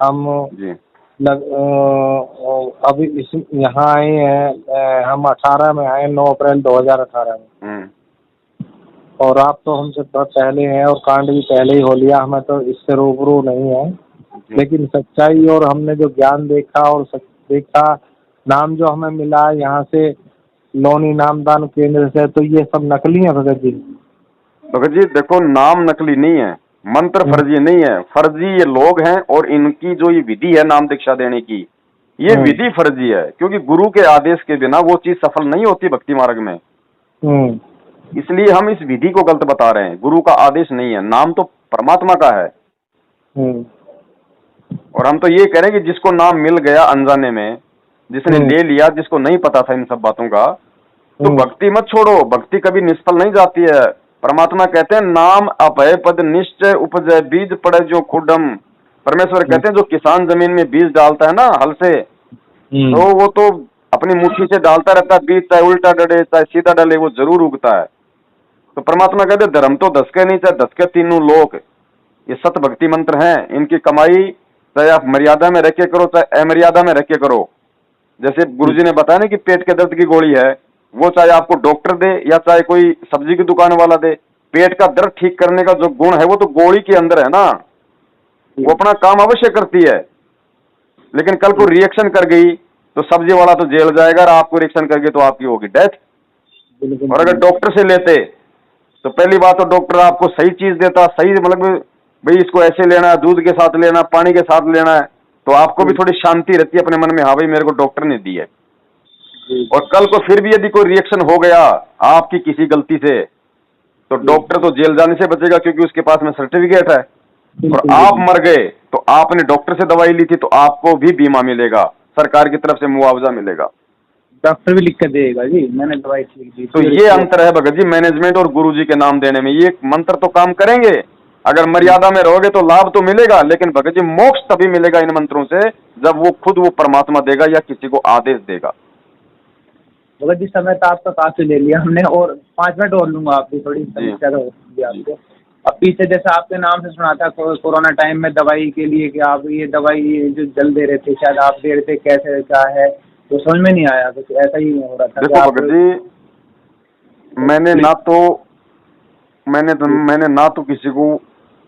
हम जी। अभी इस यहाँ आए हैं, हम 18 में आए, 9 अप्रैल 2018 में। और आप तो हमसे बहुत पहले हैं और कांड भी पहले ही हो लिया, हमें तो इससे रूबरू नहीं है। लेकिन सच्चाई और हमने जो ज्ञान देखा और देखा, नाम जो हमें मिला यहाँ से लोनी नामदान केंद्र से, तो ये सब नकली है भगत जी। भगत जी देखो, नाम नकली नहीं है, मंत्र फर्जी नहीं है, फर्जी ये लोग हैं, और इनकी जो ये विधि है नाम दीक्षा देने की, ये विधि फर्जी है, क्योंकि गुरु के आदेश के बिना वो चीज सफल नहीं होती भक्ति मार्ग में। इसलिए हम इस विधि को गलत बता रहे हैं, गुरु का आदेश नहीं है, नाम तो परमात्मा का है। और हम तो ये कह रहे हैं कि जिसको नाम मिल गया अनजाने में, जिसने ले लिया, जिसको नहीं पता था इन सब बातों का, तो भक्ति मत छोड़ो, भक्ति कभी निष्फल नहीं जाती है। परमात्मा कहते हैं नाम अभय पद निश्चय उपजय बीज पड़े जो खुडम। परमेश्वर कहते हैं जो किसान जमीन में बीज डालता है ना हल से, तो वो तो अपनी मुट्ठी से डालता रहता है बीज, चाहे उल्टा डले चाहे सीधा डले, वो जरूर उगता है। तो परमात्मा कहते हैं धर्म तो 10 के नहीं, चाहे 10 के तीनों लोक, ये सत भक्ति मंत्र हैं, इनकी कमाई चाहे आप मर्यादा में रख के करो, चाहे अमर्यादा में रख के करो। जैसे गुरुजी ने बताया ना कि पेट के दर्द की गोली है, वो चाहे आपको डॉक्टर दे या चाहे कोई सब्जी की दुकान वाला दे, पेट का दर्द ठीक करने का जो गुण है वो तो गोली के अंदर है ना, वो अपना काम अवश्य करती है। लेकिन कल को रिएक्शन कर गई तो सब्जी वाला तो जेल जाएगा, और आपको रिएक्शन कर गई तो आपकी होगी डेथ। और अगर डॉक्टर से लेते तो पहली बात तो डॉक्टर आपको सही चीज देता, सही मतलब भाई इसको ऐसे लेना है, दूध के साथ लेना, पानी के साथ लेना है, तो आपको भी थोड़ी शांति रहती है अपने मन में, हाँ भाई मेरे को डॉक्टर ने दी है। और कल को फिर भी यदि कोई रिएक्शन हो गया आपकी किसी गलती से, तो डॉक्टर तो जेल जाने से बचेगा क्योंकि उसके पास में सर्टिफिकेट है, और आप मर गए तो आपने डॉक्टर से दवाई ली थी तो आपको भी बीमा मिलेगा, सरकार की तरफ से मुआवजा मिलेगा। डॉक्टर भी लिख कर देगा जी, मैंने दवाई लिख दी। तो ये अंतर है भगत जी मैनेजमेंट और गुरुजी के नाम देने में। ये मंत्र तो काम करेंगे, अगर मर्यादा में रहोगे तो लाभ तो मिलेगा, लेकिन भगत जी मोक्ष तभी मिलेगा इन मंत्रों से जब वो खुद वो परमात्मा देगा या किसी को आदेश देगा। भगत जी समय तो आपका काफी ले लिया हमने, और 5 मिनट और लूंगा, आपकी थोड़ी समस्या तो होगी आपको। अब पीछे जैसे आपके नाम से सुना था कोरोना टाइम में दवाई के लिए कि आप ये दवाई जो जल दे रहे थे, शायद आप दे रहे थे, कैसे क्या है तो समझ में नहीं आया, कुछ ऐसा ही हो रहा था। देखो भगत जी मैंने ना तो किसी को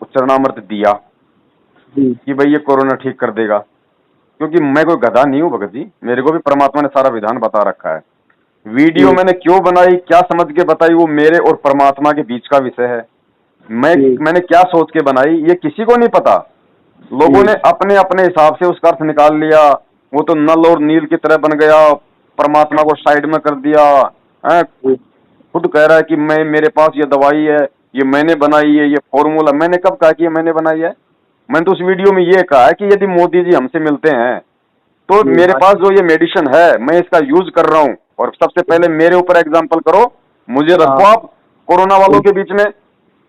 चरणामृत दिया कि भाई ये कोरोना ठीक कर देगा, क्योंकि मैं कोई गधा नहीं हूँ भगत जी, मेरे को भी परमात्मा ने सारा विधान बता रखा है। वीडियो मैंने क्यों बनाई, क्या समझ के बताई, वो मेरे और परमात्मा के बीच का विषय है। मैंने क्या सोच के बनाई ये किसी को नहीं पता। लोगों ने अपने अपने हिसाब से उसका अर्थ निकाल लिया, वो तो नल और नील की तरह बन गया, परमात्मा को साइड में कर दिया है। खुद कह रहा है कि मेरे पास ये दवाई है, ये मैंने बनाई है, ये फॉर्मूला। मैंने कब कहा कि ये मैंने बनाई है? मैंने तो उस वीडियो में ये कहा है कि यदि मोदी जी हमसे मिलते हैं तो मेरे पास जो ये मेडिसिन है मैं इसका यूज कर रहा हूँ, और सबसे पहले मेरे ऊपर एग्जाम्पल करो, मुझे रखो आप कोरोना वालों के बीच में,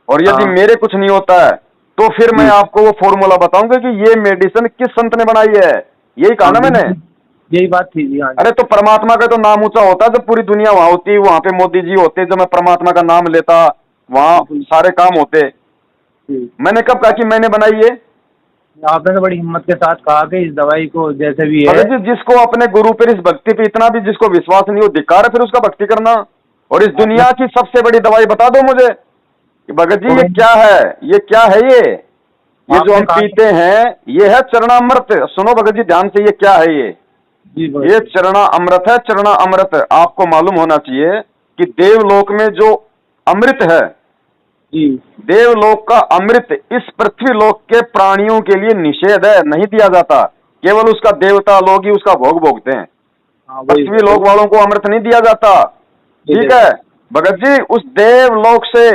और यदि मेरे कुछ नहीं होता है तो फिर मैं आपको वो फॉर्मूला बताऊंगा कि ये मेडिसिन किस संत ने बनाई है। यही कहा ना मैंने, यही बात थी जी। अरे तो परमात्मा का तो नाम ऊंचा होता है जब पूरी दुनिया वहां होती, वहां पे मोदी जी होते, जब मैं परमात्मा का नाम लेता वहां सारे काम होते। मैंने कब कहा कि मैंने बनाई है? आपने तो बड़ी हिम्मत के साथ कहा कि इस दवाई को जैसे भी है। जी जिसको अपने गुरु पर इस भक्ति पे इतना भी जिसको विश्वास नहीं हो, धिक्कार है फिर उसका भक्ति करना। और इस दुनिया की सबसे बड़ी दवाई बता दो मुझे कि भगत जी ये क्या है, ये क्या है, ये जो हम पीते हैं ये है चरणामृत। सुनो भगत जी ध्यान से, ये क्या है? ये चरणा अमृत है, चरणा अमृत। आपको मालूम होना चाहिए कि देवलोक में जो अमृत है, देवलोक का अमृत इस पृथ्वी लोक के प्राणियों के लिए निषेध है, नहीं दिया जाता। केवल उसका देवता लोग ही उसका भोग भोगते हैं, पृथ्वी लोक वालों को अमृत नहीं दिया जाता। ठीक है भगत जी, उस देवलोक से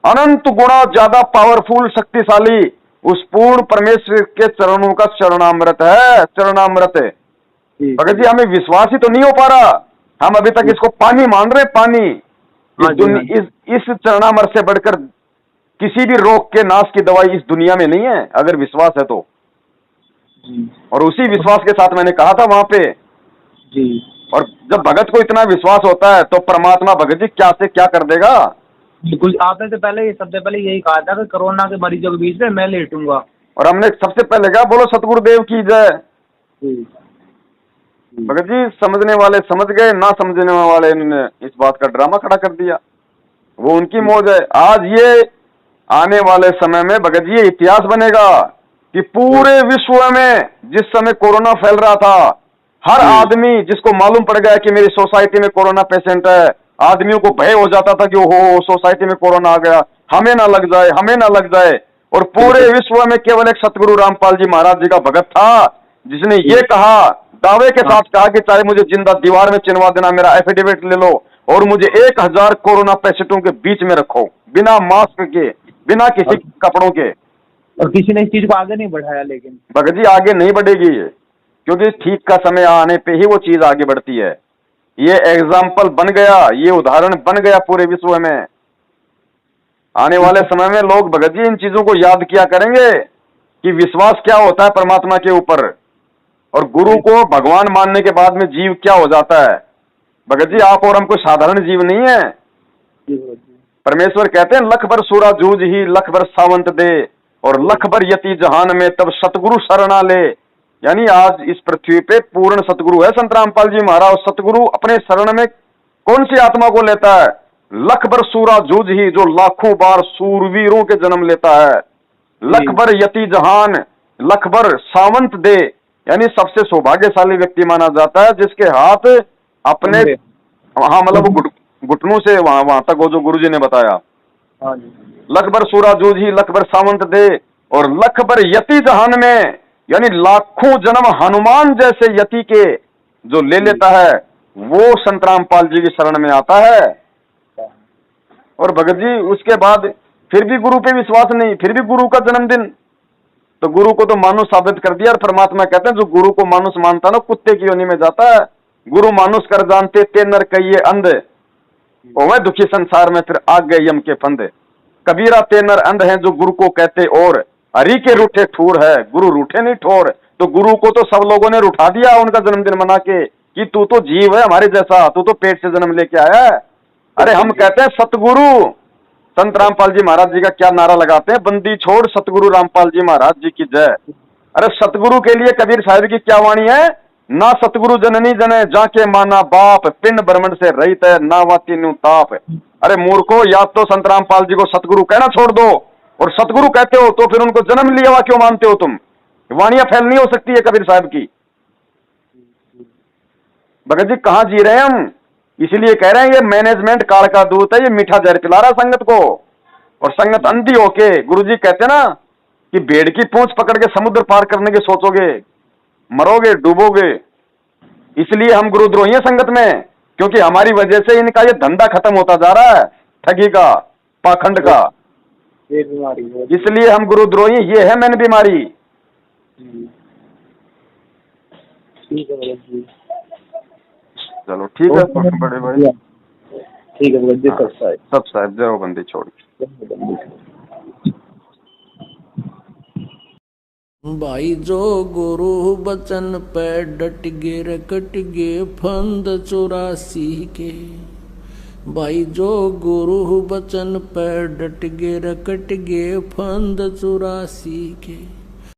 अनंत गुणा ज्यादा पावरफुल शक्तिशाली उस पूर्ण परमेश्वर के चरणों का चरणामृत है, चरणामृत। भगत जी हमें विश्वास ही तो नहीं हो पा रहा, हम अभी तक इसको पानी मान रहे, पानी। इस चरणामृत से बढ़कर किसी भी रोग के नाश की दवाई इस दुनिया में नहीं है, अगर विश्वास है तो। और उसी विश्वास के साथ मैंने कहा था वहां पे जी। और जब भगत को इतना विश्वास होता है तो परमात्मा भगत जी क्या से क्या कर देगा। बिल्कुल, आपने तो पहले सबसे पहले यही कहा था कि कोरोना के मरीजों के बीच में मैं लेटूंगा, और हमने सबसे पहले कहा बोलो सतगुरुदेव की जय। भगत जी समझने वाले समझ गए, ना समझने वाले ने इस बात का ड्रामा खड़ा कर दिया, वो उनकी मौज है। आज ये आने वाले समय में भगत जी इतिहास बनेगा कि पूरे विश्व में जिस समय कोरोना फैल रहा था, हर आदमी जिसको मालूम पड़ गया कि मेरी सोसाइटी में कोरोना पेशेंट है, आदमियों को भय हो जाता था कि ओहो सोसाइटी में कोरोना आ गया, हमें ना लग जाए, हमें ना लग जाए। और पूरे विश्व में केवल एक सतगुरु रामपाल जी महाराज जी का भगत था जिसने ये कहा, दावे के साथ कहा कि चाहे मुझे जिंदा दीवार में चिनवा देना, मेरा एफिडेविट ले लो और मुझे 1000 कोरोना पेशेंटों के बीच में रखो, बिना मास्क के, बिना किसी कपड़ों के। और किसी ने इस चीज को आगे नहीं बढ़ाया। लेकिन भगत जी आगे नहीं बढ़ेगी क्योंकि ठीक का समय आने पे ही वो चीज आगे बढ़ती है। ये एग्जाम्पल बन गया, ये उदाहरण बन गया पूरे विश्व में। आने वाले समय में लोग भगत जी इन चीजों को याद किया करेंगे कि विश्वास क्या होता है परमात्मा के ऊपर, और गुरु को भगवान मानने के बाद में जीव क्या हो जाता है। भगत जी आप और हम कोई साधारण जीव नहीं है। परमेश्वर कहते हैं लख भर सूरा जूझ ही लख भर सावंत दे, और लख भर यति जहान में तब सतगुरु शरणा ले। यानी आज इस पृथ्वी पे पूर्ण सतगुरु है संत रामपाल जी महाराज। सतगुरु अपने शरण में कौन सी आत्मा को लेता है? लख भर सूरा जूझ ही, जो लाखों बार सूरवीरों के जन्म लेता है। लख भर यति जहान, लख भर सावंत दे, यानी सबसे सौभाग्यशाली व्यक्ति माना जाता है जिसके हाथ अपने, हाँ मतलब वो घुटनों से वहां तक, वो जो गुरुजी ने बताया। लख भर सूरा जूझ ही, लख भर सावंत दे, और लख भर यति जहान में, यानी लाखों जन्म हनुमान जैसे यति के जो ले लेता है, वो संत रामपाल जी की शरण में आता है। और भगत जी उसके बाद फिर भी गुरु पे विश्वास नहीं, फिर भी गुरु का जन्मदिन, तो गुरु को तो मानुष साबित कर दिया। और परमात्मा कहते हैं जो गुरु को मानुष मानता ना, कुत्ते की योनि में जाता है। गुरु मानुष कर जानते ते नर कहिए अंध, ओ मैं दुखी संसार में फिर आग गए यम के फंदे। कबीरा ते नर अंध हैं जो गुरु को कहते, और हरि के रूठे ठूर है, गुरु रूठे नहीं ठोर। तो गुरु को तो सब लोगों ने रूठा दिया उनका जन्मदिन मना के, कि तू तो जीव है हमारे जैसा, तू तो पेट से जन्म लेके आया है। अरे हम कहते हैं सतगुरु संत रामपाल जी महाराज जी का क्या नारा लगाते हैं, बंदी छोड़ सतगुरु रामपाल जी महाराज जी की जय। अरे सतगुरु के लिए कबीर साहिब की क्या वाणी है, ना सतगुरु जननी जने जाके माना बाप, पिंड ब्रह्मंड से रहित है ना वाती न्यू ताप। अरे मूर्खो, या तो संत रामपाल जी को सतगुरु कहना छोड़ दो, और सतगुरु कहते हो तो फिर उनको जन्म लिया हुआ क्यों मानते हो तुम? वाणियां फैल नहीं हो सकती है कबीर साहब की। भगत जी कहां जी रहे हैं हम, इसलिए कह रहे हैं ये मैनेजमेंट काल का दूत है, ये मीठा जहर पिला रहा संगत को, और संगत अंधी होके। गुरुजी कहते ना कि भेड़ की पूंछ पकड़ के समुद्र पार करने के सोचोगे, मरोगे, डूबोगे। इसलिए हम गुरुद्रोही हैं संगत में, क्योंकि हमारी वजह से इनका ये धंधा खत्म होता जा रहा है, ठगी का, पाखंड का। ये बीमारी है, इसलिए हम गुरुद्रोही, ये है मैन बीमारी। ठीक है भगत जी, चलो ठीक है बड़े भाई, ठीक है भगत जी। सब साहब जय हो बंदी छोड़। भाई जो गुरु बचन पे डट गे रे कट गे फंद 84 के। भाई जो गुरु बचन पे डट गे रे कट गे फंद 84 के।